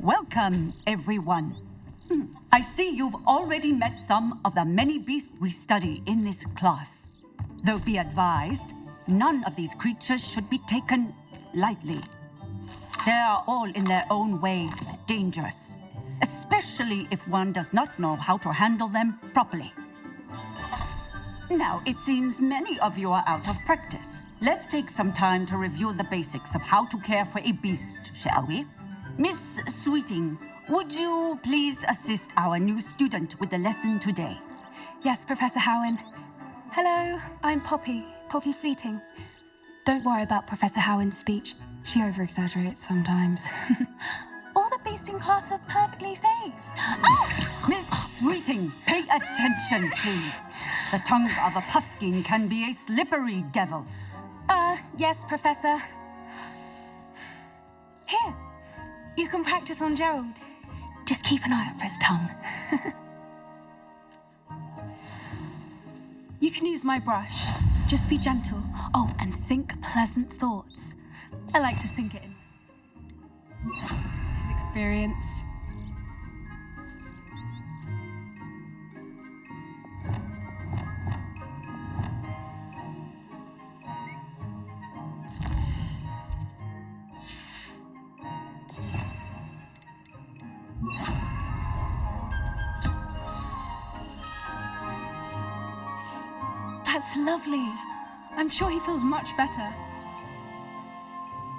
Welcome, everyone. I see you've already met some of the many beasts we study in this class. Though be advised, none of these creatures should be taken lightly. They are all in their own way dangerous, especially if one does not know how to handle them properly. Now, it seems many of you are out of practice. Let's take some time to review the basics of how to care for a beast, shall we? Miss Sweeting, would you please assist our new student with the lesson today? Yes, Professor Howen. Hello, I'm Poppy Sweeting. Don't worry about Professor Howen's speech. She over-exaggerates sometimes. All the beasts in class are perfectly safe. Oh! Miss Sweeting, pay attention, please. The tongue of a puffskein can be a slippery devil. Yes, Professor. Here, you can practice on Gerald. Just keep an eye out for his tongue. You can use my brush. Just be gentle. Oh, and think pleasant thoughts. I like to think it in his experience. That's lovely. I'm sure he feels much better.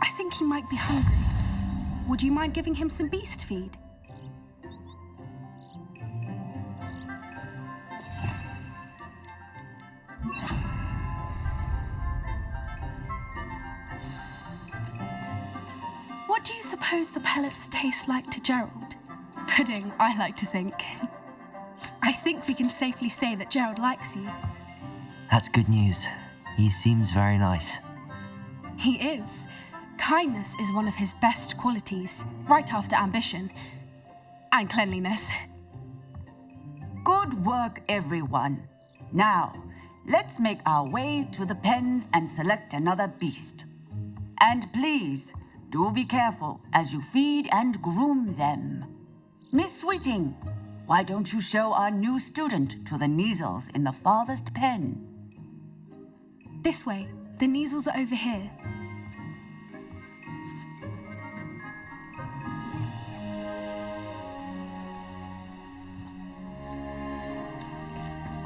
I think he might be hungry. Would you mind giving him some beast feed? What do you suppose the pellets taste like to Gerald? Pudding, I like to think. I think we can safely say that Gerald likes you. That's good news. He seems very nice. He is. Kindness is one of his best qualities, right after ambition. And cleanliness. Good work, everyone. Now, let's make our way to the pens and select another beast. And please, do be careful as you feed and groom them. Miss Sweeting, why don't you show our new student to the Neasels in the farthest pen? This way. The Neasels are over here.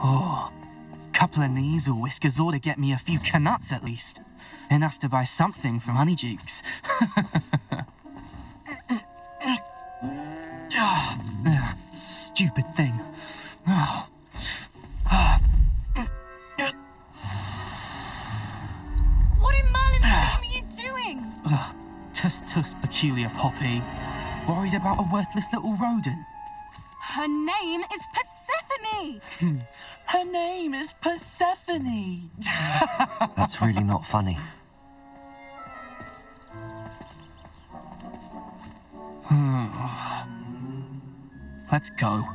Oh, couple of Neasel whiskers ought to get me a few canuts at least. Enough to buy something from Honeydukes. Stupid thing. Oh. What in Merlin's name are you doing? Tuss, peculiar Poppy. Worried about a worthless little rodent. Her name is Persephone! Her name is Persephone! That's really not funny. Let's go.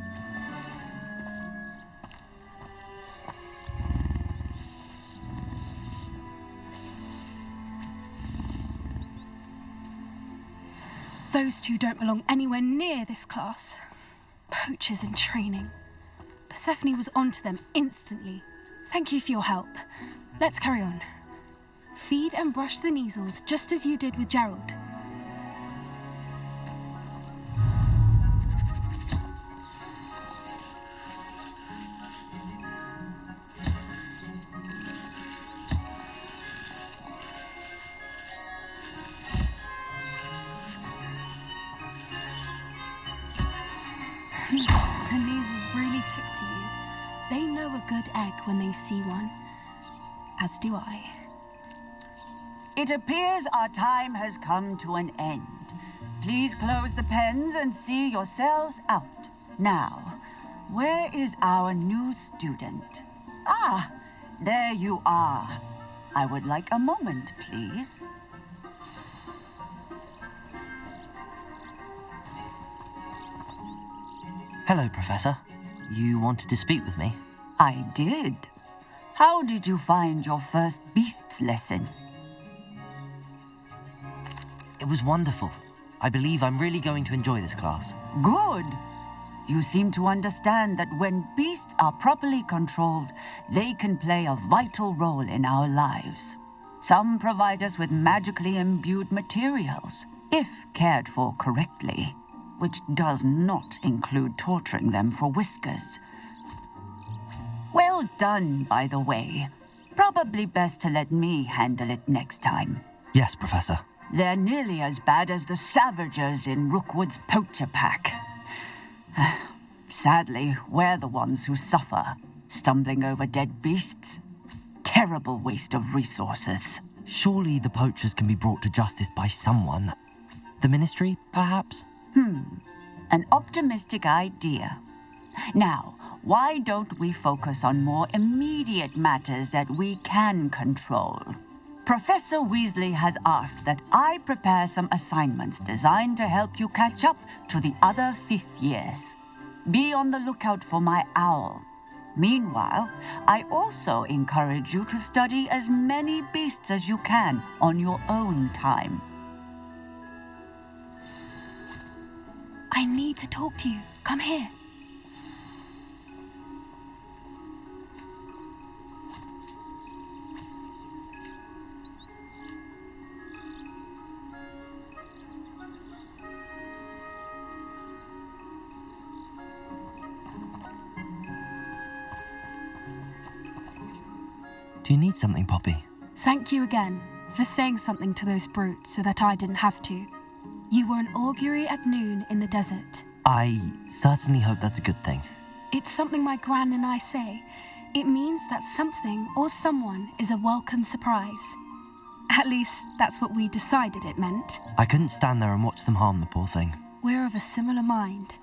Those two don't belong anywhere near this class. Poachers in training. Persephone was onto them instantly. Thank you for your help. Let's carry on. Feed and brush the Neasels just as you did with Gerald. The Neasels really took to you. They know a good egg when they see one. As do I. It appears our time has come to an end. Please close the pens and see yourselves out. Now, where is our new student? Ah, there you are. I would like a moment, please. Hello, Professor. You wanted to speak with me? I did. How did you find your first beasts lesson? It was wonderful. I believe I'm really going to enjoy this class. Good. You seem to understand that when beasts are properly controlled, they can play a vital role in our lives. Some provide us with magically imbued materials, if cared for correctly, which does not include torturing them for whiskers. Well done, by the way. Probably best to let me handle it next time. Yes, Professor. They're nearly as bad as the Savagers in Rookwood's poacher pack. Sadly, we're the ones who suffer, stumbling over dead beasts. Terrible waste of resources. Surely the poachers can be brought to justice by someone. The Ministry, perhaps? An optimistic idea. Now, why don't we focus on more immediate matters that we can control? Professor Weasley has asked that I prepare some assignments designed to help you catch up to the other fifth years. Be on the lookout for my owl. Meanwhile, I also encourage you to study as many beasts as you can on your own time. I need to talk to you. Come here. Do you need something, Poppy? Thank you again for saying something to those brutes so that I didn't have to. You were an augury at noon in the desert. I certainly hope that's a good thing. It's something my gran and I say. It means that something or someone is a welcome surprise. At least, that's what we decided it meant. I couldn't stand there and watch them harm the poor thing. We're of a similar mind.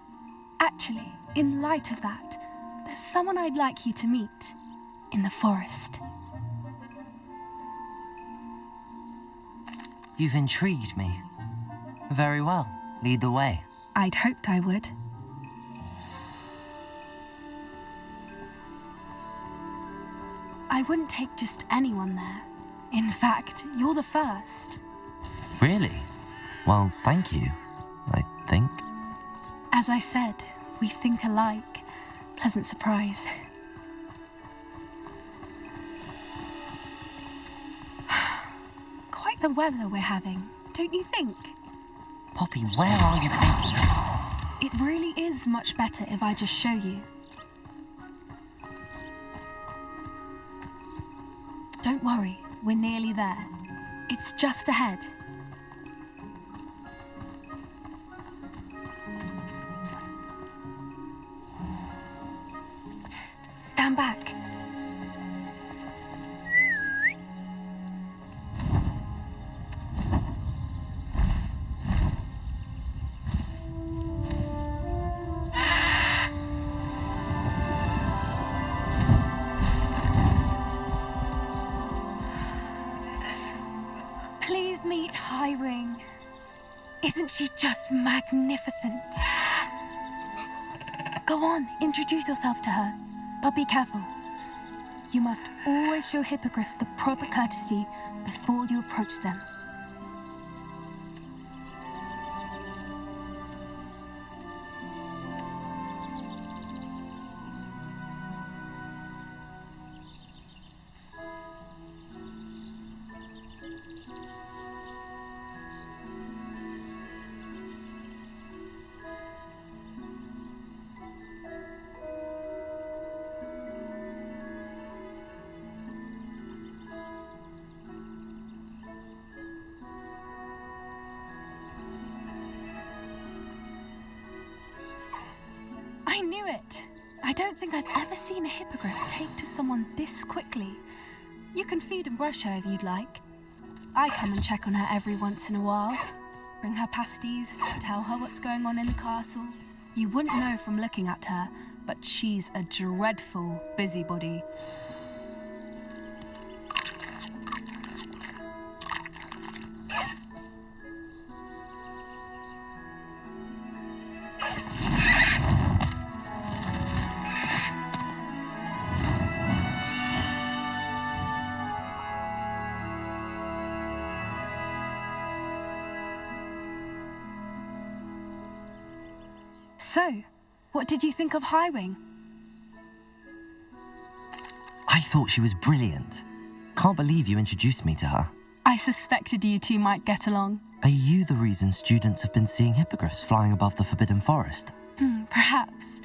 Actually, in light of that, there's someone I'd like you to meet in the forest. You've intrigued me. Very well. Lead the way. I'd hoped I would. I wouldn't take just anyone there. In fact, you're the first. Really? Well, thank you, I think. As I said, we think alike. Pleasant surprise. Quite the weather we're having, don't you think? Poppy, where are you taking us? It really is much better if I just show you. Don't worry, we're nearly there. It's just ahead. Stand back. Please meet Highwing. Isn't she just magnificent? Go on, introduce yourself to her. But be careful. You must always show hippogriffs the proper courtesy before you approach them. I knew it! I don't think I've ever seen a hippogriff take to someone this quickly. You can feed and brush her if you'd like. I come and check on her every once in a while. Bring her pasties, tell her what's going on in the castle. You wouldn't know from looking at her, but she's a dreadful busybody. So, what did you think of Highwing? I thought she was brilliant. Can't believe you introduced me to her. I suspected you two might get along. Are you the reason students have been seeing hippogriffs flying above the Forbidden Forest? Perhaps.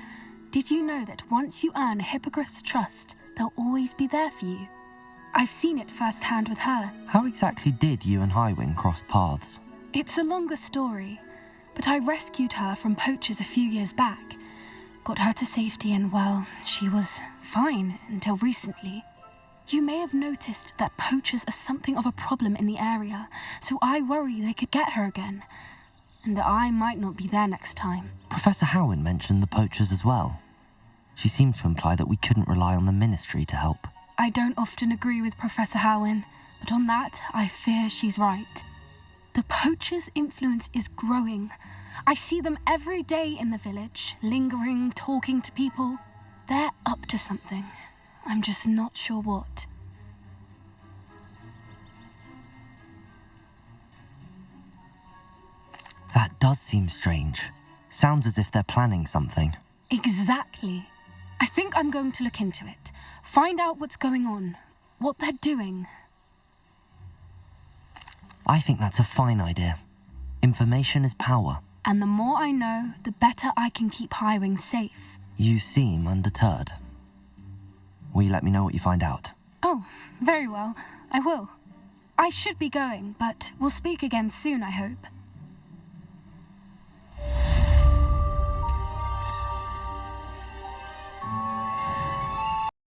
Did you know that once you earn a hippogriff's trust, they'll always be there for you? I've seen it firsthand with her. How exactly did you and Highwing cross paths? It's a longer story, but I rescued her from poachers a few years back. Got her to safety and, well, she was fine until recently. You may have noticed that poachers are something of a problem in the area, so I worry they could get her again. And I might not be there next time. Professor Howin mentioned the poachers as well. She seemed to imply that we couldn't rely on the Ministry to help. I don't often agree with Professor Howin, but on that, I fear she's right. The poachers' influence is growing. I see them every day in the village, lingering, talking to people. They're up to something. I'm just not sure what. That does seem strange. Sounds as if they're planning something. Exactly. I think I'm going to look into it. Find out what's going on, what they're doing. I think that's a fine idea. Information is power. And the more I know, the better I can keep Highwing safe. You seem undeterred. Will you let me know what you find out? Oh, very well. I will. I should be going, but we'll speak again soon, I hope.